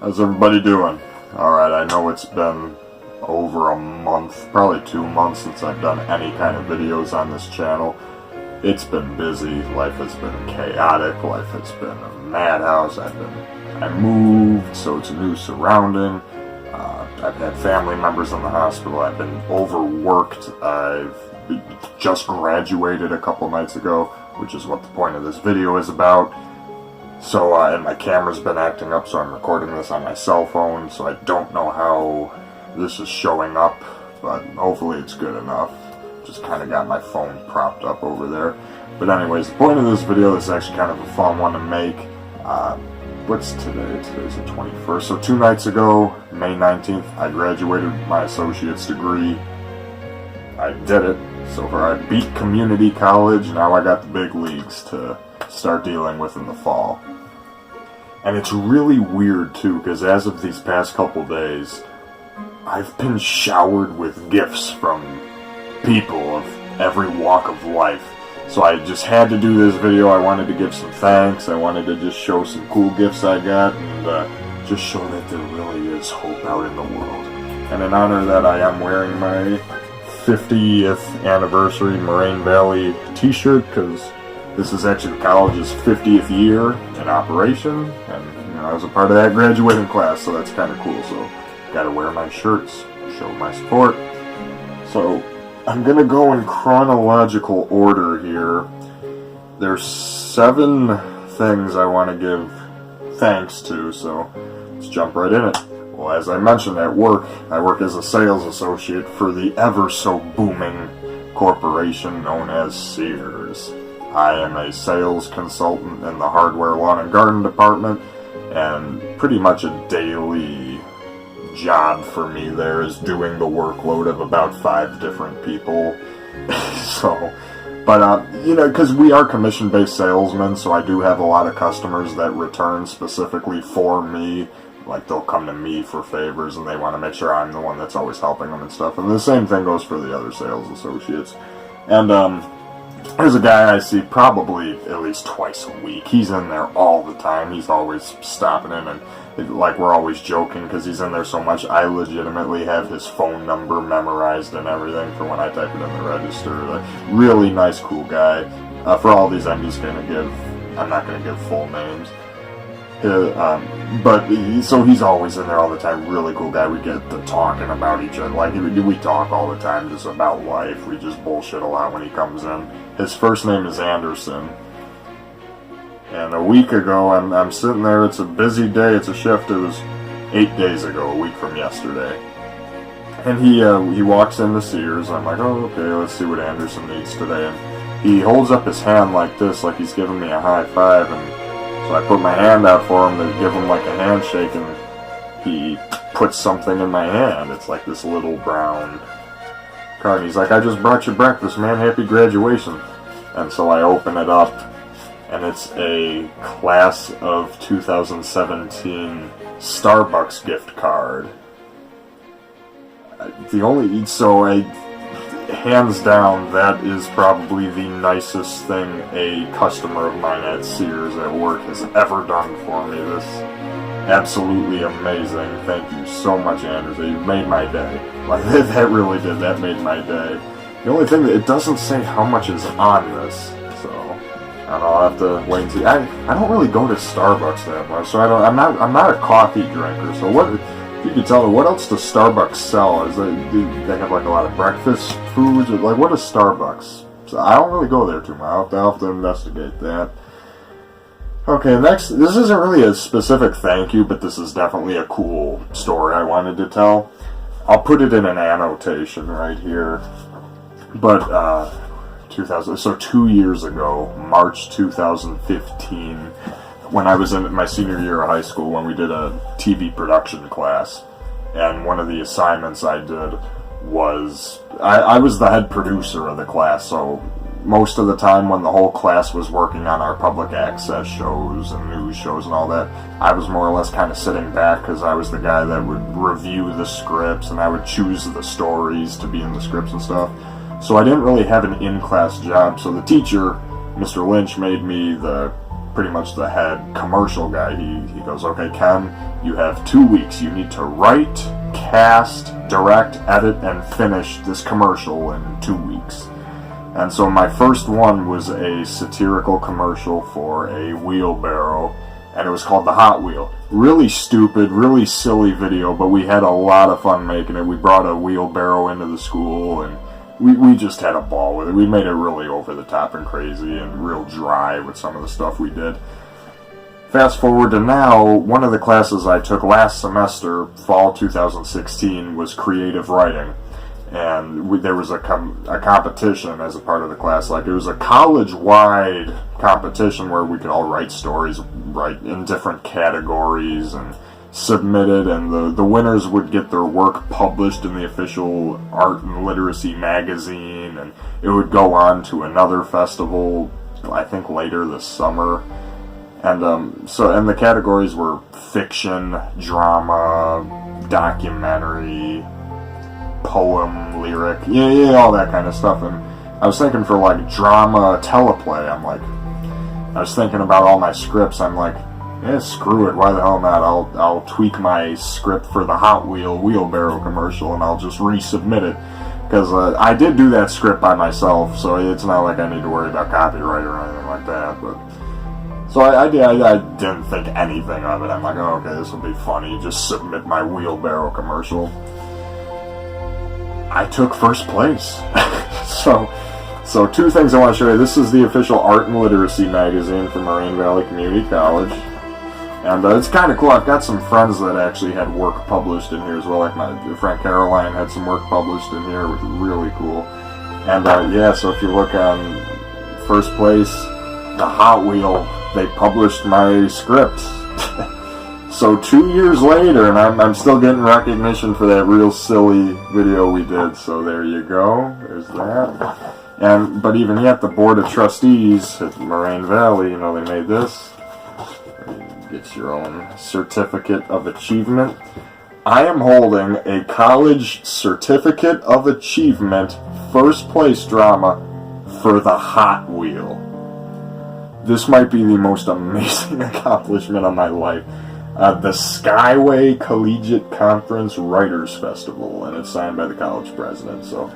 How's everybody doing? Alright, I know it's been over a month, probably 2 months since I've done any kind of videos on this channel. It's been busy, life has been chaotic, life has been a madhouse. I moved, so it's a new surrounding. I've had family members in the hospital, I've been overworked, I've just graduated a couple nights ago, which is what the point of this video is about. So, and my camera's been acting up, so I'm recording this on my cell phone, so I don't know how this is showing up, but hopefully it's good enough. Just kind of got my phone propped up over there. But anyways, the point of this video is actually kind of a fun one to make. What's today? Today's the 21st. So 2 nights ago, May 19th, I graduated my associate's degree. I did it. So far, I beat community college. Now I got the big leagues to start dealing with in the fall. And it's really weird too, because as of these past couple days, I've been showered with gifts from people of every walk of life. So I just had to do this video. I wanted to give some thanks. I wanted to just show some cool gifts I got and just show that there really is hope out in the world. And in honor of that, I am wearing my 50th anniversary Moraine Valley t-shirt, because this is actually the college's 50th year in operation, and I was a part of that graduating class, so that's kind of cool. So gotta wear my shirts, show my support. So I'm gonna go in chronological order here. There's 7 things I want to give thanks to, so let's jump right in it. Well, as I mentioned, at work, I work as a sales associate for the ever so booming corporation known as Sears. I am a sales consultant in the hardware, lawn, and garden department, and pretty much a daily job for me there is doing the workload of about 5 different people. So, but, because we are commission-based salesmen, so I do have a lot of customers that return specifically for me. Like, they'll come to me for favors, and they want to make sure I'm the one that's always helping them and stuff. And the same thing goes for the other sales associates. And, there's a guy I see probably at least twice a week. He's in there all the time. He's always stopping in, and like, we're always joking because he's in there so much. I legitimately have his phone number memorized and everything for when I type it in the register. Like, really nice, cool guy. For all these, I'm not going to give full names. So he's always in there all the time. Really cool guy. We get to talking about each other. Like, we talk all the time just about life. We just bullshit a lot when he comes in. His first name is Anderson. And a week ago, I'm sitting there. It's a busy day. It's a shift. It was 8 days ago, a week from yesterday. And he walks into Sears. I'm like, oh, okay, let's see what Anderson needs today. And he holds up his hand like this, like he's giving me a high five. And so I put my hand out for him to give him like a handshake, and he puts something in my hand. It's like this little brown card. He's like, I just brought you breakfast, man. Happy graduation. And so I open it up, and it's a class of 2017 Starbucks gift card. Hands down, that is probably the nicest thing a customer of mine at Sears at work has ever done for me. This absolutely amazing. Thank you so much, Anderson. You made my day. Like, that really did. That made my day. The only thing that it doesn't say how much is on this, so I don't know. I'll have to wait and see. I don't really go to Starbucks that much, so I'm not a coffee drinker. So what? If you could tell me, what else does Starbucks sell? Do they have like a lot of breakfast foods? Like, what is Starbucks? So I don't really go there too much. I'll have to investigate that. Okay, next. This isn't really a specific thank you, but this is definitely a cool story I wanted to tell. I'll put it in an annotation right here. But 2 years ago, March 2015, when I was in my senior year of high school, when we did a TV production class, and one of the assignments I did was, I was the head producer of the class, so most of the time when the whole class was working on our public access shows and news shows and all that, I was more or less kind of sitting back, because I was the guy that would review the scripts, and I would choose the stories to be in the scripts and stuff. So I didn't really have an in-class job, so the teacher, Mr. Lynch, made me the pretty much the head commercial guy. He goes, okay, Ken, you have 2 weeks. You need to write, cast, direct, edit, and finish this commercial in 2 weeks. And so my first one was a satirical commercial for a wheelbarrow, and it was called The Hot Wheel. Really stupid, really silly video, but we had a lot of fun making it. We brought a wheelbarrow into the school, and we just had a ball with it. We made it really over the top and crazy and real dry with some of the stuff we did. Fast forward to now, one of the classes I took last semester, fall 2016, was creative writing. And there was a competition as a part of the class. Like, it was a college-wide competition where we could all write stories, write in different categories, and submit it, and the winners would get their work published in the official art and literacy magazine, and it would go on to another festival, I think later this summer. And and the categories were fiction, drama, documentary, poem, lyric, yeah, all that kind of stuff. And I was thinking for like drama teleplay, I was thinking about all my scripts. I'm like, yeah, screw it, why the hell not? I'll tweak my script for the Hot Wheelbarrow commercial, and I'll just resubmit it. Because I did do that script by myself, so it's not like I need to worry about copyright or anything like that. But so I didn't think anything of it. I'm like, oh, okay, this will be funny. Just submit my wheelbarrow commercial. I took first place. So two things I want to show you. This is the official art and literacy magazine for Moraine Valley Community College. And it's kind of cool. I've got some friends that actually had work published in here as well. Like my friend Caroline had some work published in here, which is really cool. And yeah, so if you look on first place, the Hot Wheel, they published my script. So 2 years later, and I'm still getting recognition for that real silly video we did. So there you go. There's that. But even yet, the Board of Trustees at Moraine Valley, they made this. Get your own certificate of achievement. I am holding a college certificate of achievement, first place drama, for the Hot Wheel. This might be the most amazing accomplishment of my life. The Skyway Collegiate Conference Writers Festival, and it's signed by the college president. So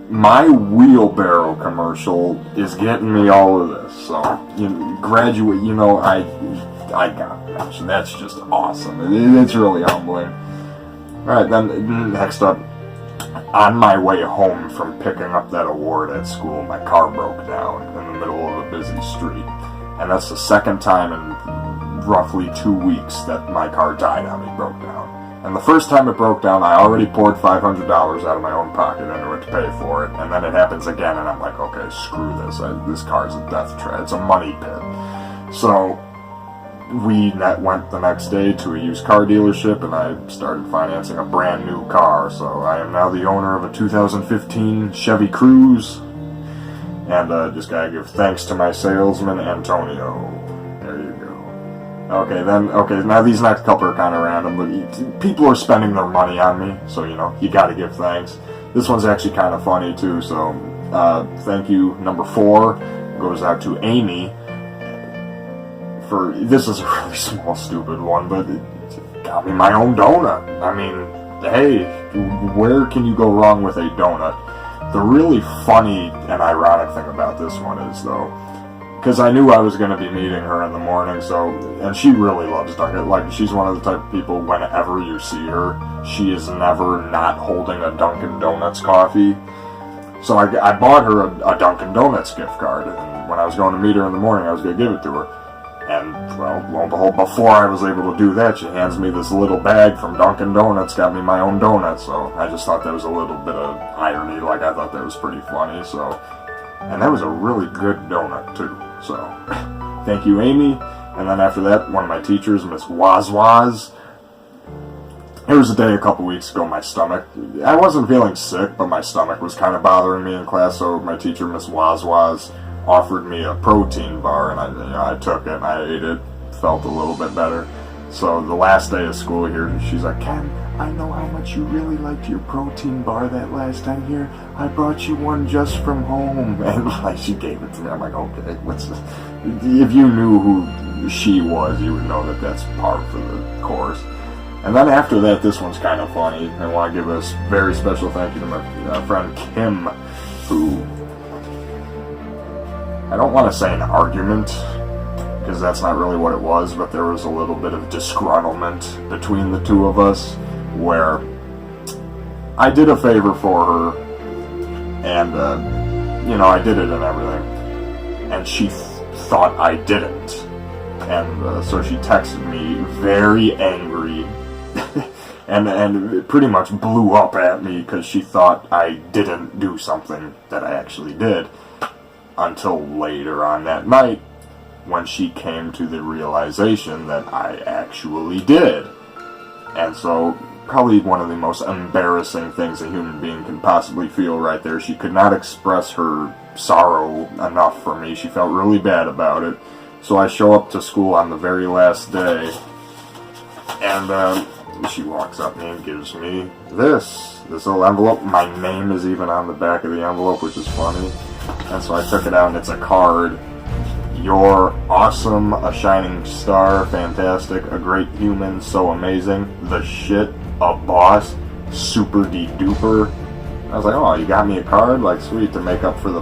my wheelbarrow commercial is getting me all of this. So graduate, I got that. So that's just awesome. It's really humbling. Alright, then next up, on my way home from picking up that award at school, my car broke down in the middle of a busy street. And that's the second time in roughly 2 weeks that my car died on me, broke down. And the first time it broke down, I already poured $500 out of my own pocket into it to pay for it. And then it happens again, and I'm like, okay, screw this. This car's a death trap. It's a money pit. So we went the next day to a used car dealership, and I started financing a brand new car. So I am now the owner of a 2015 Chevy Cruze, and just gotta give thanks to my salesman, Antonio. There you go. Okay, now these next couple are kind of random, but people are spending their money on me, so you gotta give thanks. This one's actually kind of funny too, so thank you number 4 goes out to Amy. This is a really small, stupid one, but it got me my own donut. I mean, hey, where can you go wrong with a donut? The really funny and ironic thing about this one is, though, because I knew I was going to be meeting her in the morning, and she really loves Dunkin'. Like, she's one of the type of people, whenever you see her, she is never not holding a Dunkin' Donuts coffee. So I bought her a Dunkin' Donuts gift card, and when I was going to meet her in the morning, I was going to give it to her. And, well, lo and behold, before I was able to do that, she hands me this little bag from Dunkin' Donuts, got me my own donut, so I just thought that was a little bit of irony, like I thought that was pretty funny, so, and that was a really good donut, too, so, thank you, Amy. And then after that, one of my teachers, Miss Waz, there was a day a couple weeks ago, my stomach, I wasn't feeling sick, but my stomach was kind of bothering me in class, so my teacher, Miss Waz, offered me a protein bar, and I took it, and I ate it, felt a little bit better. So the last day of school here, she's like, Ken, I know how much you really liked your protein bar that last time here. I brought you one just from home. And like, she gave it to me. I'm like, okay, what's this? If you knew who she was, you would know that that's par for the course. And then after that, this one's kind of funny. I want to give a very special thank you to my friend Kim, who, I don't want to say an argument, because that's not really what it was, but there was a little bit of disgruntlement between the two of us, where I did a favor for her, and, I did it and everything, and she thought I didn't, and so she texted me very angry, and pretty much blew up at me because she thought I didn't do something that I actually did, until later on that night, when she came to the realization that I actually did. And so, probably one of the most embarrassing things a human being can possibly feel right there. She could not express her sorrow enough for me. She felt really bad about it. So I show up to school on the very last day, and she walks up to me and gives me this little envelope. My name is even on the back of the envelope, which is funny. And so I took it out, and it's a card. You're awesome, a shining star, fantastic, a great human, so amazing, the shit, a boss, super de-duper. I was like, oh, you got me a card? Like, sweet, to make up for the,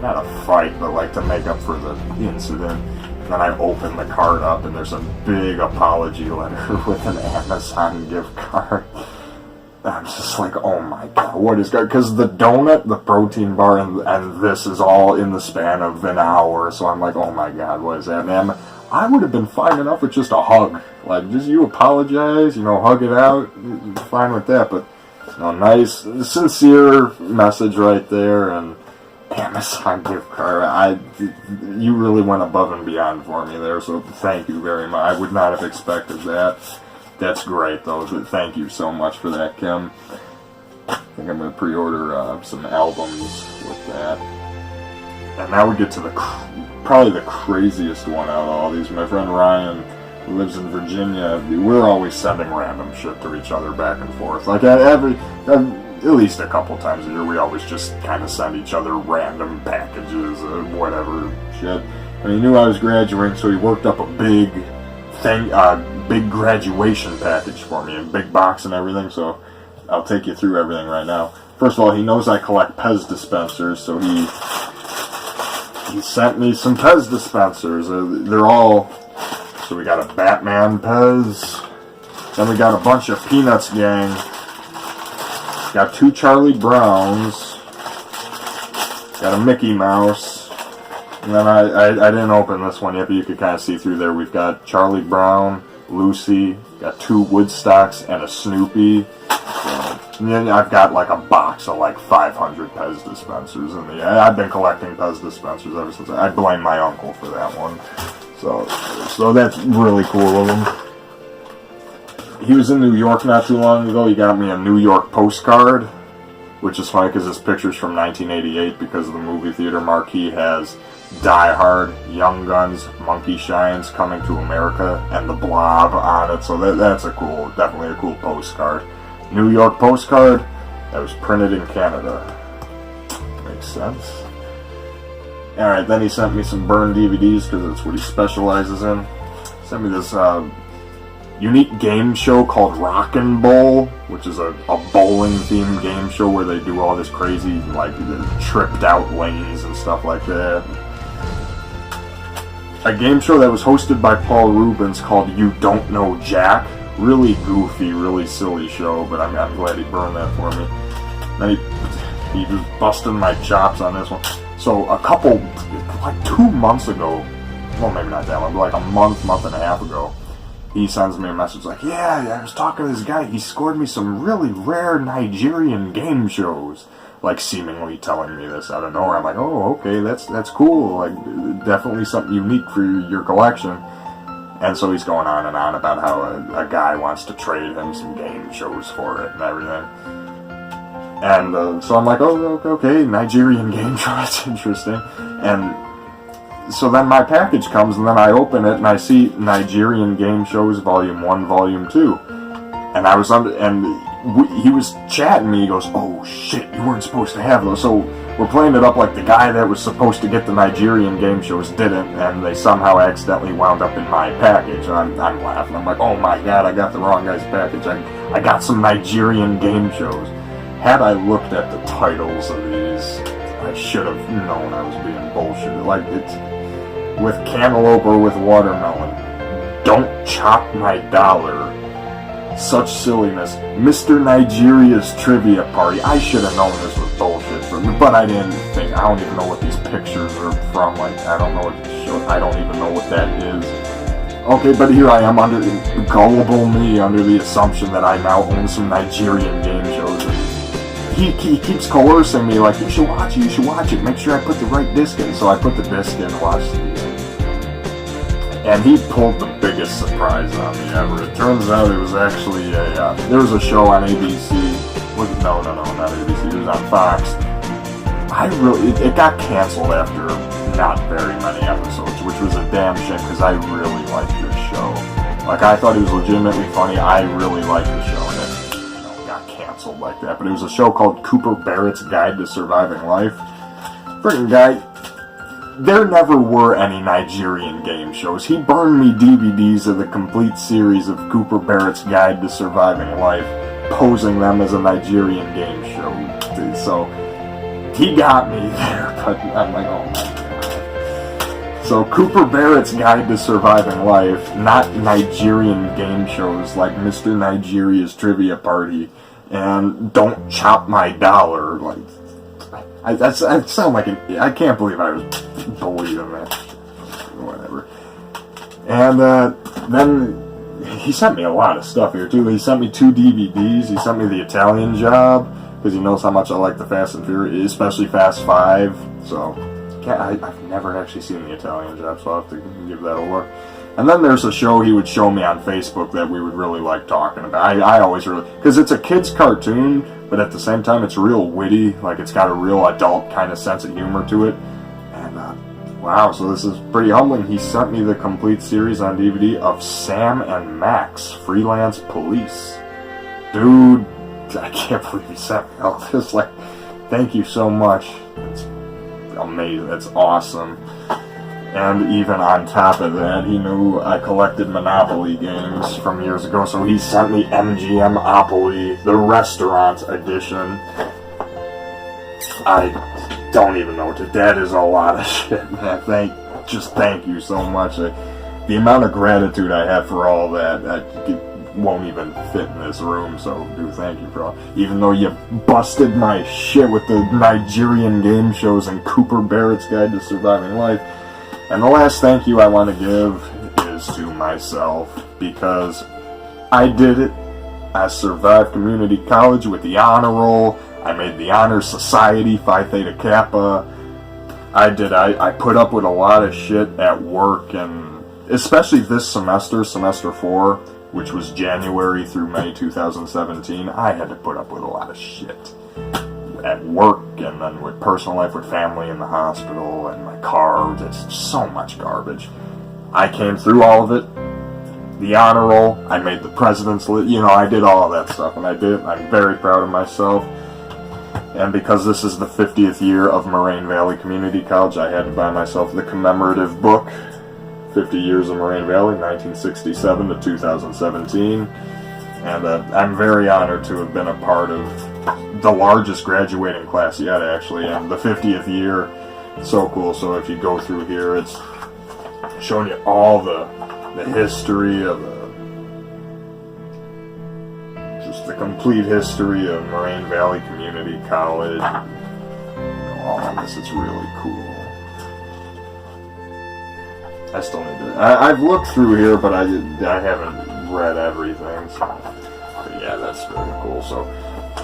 not a fight, but like to make up for the incident. And then I open the card up, and there's a big apology letter with an Amazon gift card. I'm just like, oh my god, what is that? Because the donut, the protein bar, and this is all in the span of an hour. So I'm like, oh my god, what is that, man? I would have been fine enough with just a hug. Like, just you apologize, hug it out. Fine with that. But, nice, sincere message right there. And Amazon gift card. You really went above and beyond for me there. So thank you very much. I would not have expected that. That's great, though. Thank you so much for that, Kim. I think I'm going to pre-order some albums with that. And now we get to probably the craziest one out of all these. My friend Ryan, who lives in Virginia, we're always sending random shit to each other back and forth. Like, at least a couple times a year, we always just kind of send each other random packages of whatever shit. And he knew I was graduating, so he worked up a big graduation package for me, a big box and everything, so I'll take you through everything right now. First of all, he knows I collect Pez dispensers, so he sent me some Pez dispensers. They're all, so we got a Batman Pez, then we got a bunch of Peanuts Gang, got 2 Charlie Browns, got a Mickey Mouse. And then I didn't open this one yet, but you could kind of see through there. We've got Charlie Brown, Lucy, got 2 Woodstocks, and a Snoopy. And then I've got like a box of like 500 Pez dispensers. I've been collecting Pez dispensers ever since. I blame my uncle for that one. So that's really cool of him. He was in New York not too long ago. He got me a New York postcard, which is funny because this picture's from 1988 because the movie theater marquee has Die Hard, Young Guns, Monkey Shines, Coming to America, and The Blob on it. So that's definitely a cool postcard. New York postcard that was printed in Canada. Makes sense. Alright, then he sent me some burned DVDs because that's what he specializes in. Sent me this unique game show called Rockin' Bowl, which is a bowling-themed game show where they do all this crazy, like, tripped-out lanes and stuff like that. A game show that was hosted by Paul Rubens called You Don't Know Jack. Really goofy, really silly show, but I'm glad he burned that for me. Then he was busting my chops on this one. So like 2 months ago, well maybe not that long, but like a month and a half ago, he sends me a message like, yeah, I was talking to this guy, he scored me some really rare Nigerian game shows. Like, seemingly telling me this out of nowhere. I'm like, oh, okay, that's cool. Like, definitely something unique for your collection. And so he's going on and on about how a guy wants to trade him some game shows for it and everything. And so I'm like, oh, okay, Nigerian game show, that's interesting. And so then my package comes, and then I open it, and I see Nigerian Game Shows Volume 1, Volume 2. And I was under, and he was chatting me. He goes, "Oh shit, you weren't supposed to have those." So we're playing it up like the guy that was supposed to get the Nigerian game shows didn't, and they somehow accidentally wound up in my package. I'm laughing. I'm like, "Oh my god, I got the wrong guy's package. I got some Nigerian game shows." Had I looked at the titles of these, I should have known I was being bullshit. Like, it's with cantaloupe or with watermelon. Don't chop my dollar. Such silliness. Mr. Nigeria's trivia party. I should have known this was bullshit, but I didn't think. I don't even know what these pictures are from. Like, I don't know what show. I don't even know what that is. Okay, but here I am under gullible me, under the assumption that I now own some Nigerian game shows. He keeps coercing me, like, you should watch it, make sure I put the right disc in. So I put the disc in and watched it. And he pulled the biggest surprise on me ever. It turns out it was actually there was a show on ABC. No, not ABC. It was on Fox. It got canceled after not very many episodes, which was a damn shame because I really liked this show. Like, I thought it was legitimately funny. I really liked the show, and it got canceled like that. But it was a show called Cooper Barrett's Guide to Surviving Life. Freaking guy. There never were any Nigerian game shows. He burned me DVDs of the complete series of Cooper Barrett's Guide to Surviving Life, posing them as a Nigerian game show. So, he got me there, but I'm like, oh my god. So, Cooper Barrett's Guide to Surviving Life, not Nigerian game shows like Mr. Nigeria's Trivia Party, and Don't Chop My Dollar, like, I sound like I can't believe I was believing that. Whatever. And then he sent me a lot of stuff here too. He sent me 2 DVDs. He sent me The Italian Job because he knows how much I like the Fast and Furious, especially Fast 5. So I've never actually seen The Italian Job, so I'll have to give that a look. And then there's a show he would show me on Facebook that we would really like talking about. I always really, because it's a kid's cartoon, but at the same time it's real witty. Like, it's got a real adult kind of sense of humor to it. And wow, so this is pretty humbling. He sent me the complete series on DVD of Sam and Max, Freelance Police. Dude, I can't believe he sent me all this. Like, thank you so much. It's amazing. It's awesome. And even on top of that, he knew I collected Monopoly games from years ago, so he sent me MGM-opoly, the restaurant edition. I don't even know what to... That is a lot of shit, man. Thank you so much. The amount of gratitude I have for all that, it won't even fit in this room, so thank you for all. Even though you busted my shit with the Nigerian game shows and Cooper Barrett's Guide to Surviving Life. And the last thank you I want to give is to myself, because I did it. I survived community college with the honor roll. I made the honor society, Phi Theta Kappa. I put up with a lot of shit at work, and especially this semester, semester 4, which was January through May 2017, I had to put up with a lot of shit. At work, and then with personal life, with family in the hospital, and my car. It's so much garbage. I came through all of it. The honor roll, I made the president's list, I did all of that stuff, and I'm very proud of myself. And because this is the 50th year of Moraine Valley Community College, I had to buy myself the commemorative book, 50 Years of Moraine Valley, 1967 to 2017. And I'm very honored to have been a part of the largest graduating class yet, actually, and the 50th year. So cool. So if you go through here, it's showing you all the history of just the complete history of Moraine Valley Community College. All of this, it's really cool. I still need to... I've looked through here, but I haven't read everything. So, but yeah, that's very cool. So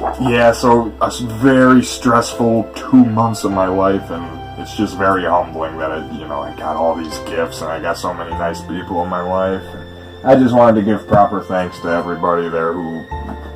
a very stressful 2 months of my life, and it's just very humbling that I got all these gifts, and I got so many nice people in my life. And I just wanted to give proper thanks to everybody there who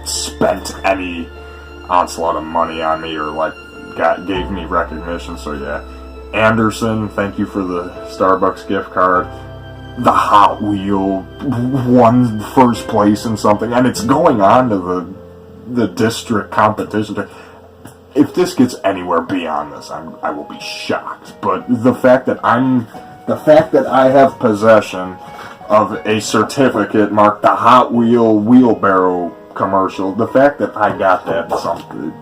spent any onslaught of money on me or gave me recognition. So yeah, Anderson, thank you for the Starbucks gift card. the Hot Wheel won first place in something, and it's going on to the district competition. If this gets anywhere beyond this, I will be shocked. But the fact that I have possession of a certificate marked the Hot Wheel Wheelbarrow commercial, the fact that I got that is something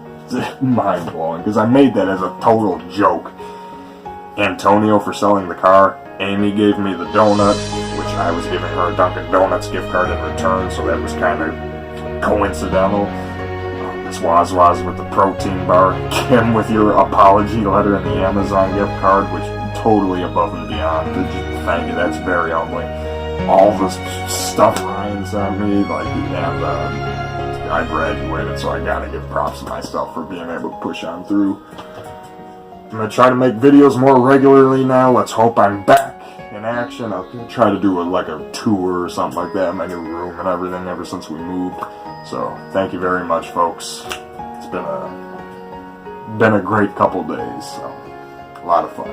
mind blowing, because I made that as a total joke. Antonio for selling the car. Amy gave me the donut, which I was giving her a Dunkin' Donuts gift card in return, so that was kind of coincidental. Miss Wazwaz with the protein bar. Kim with your apology letter and the Amazon gift card, which totally above and beyond. Thank you, that's very humbling. All the stuff Ryan sent me, and I graduated, so I gotta give props to myself for being able to push on through. I'm going to try to make videos more regularly now. Let's hope I'm back in action. I'll try to do a tour or something like that in my new room and everything ever since we moved. So, thank you very much, folks. It's been a great couple days. So, a lot of fun.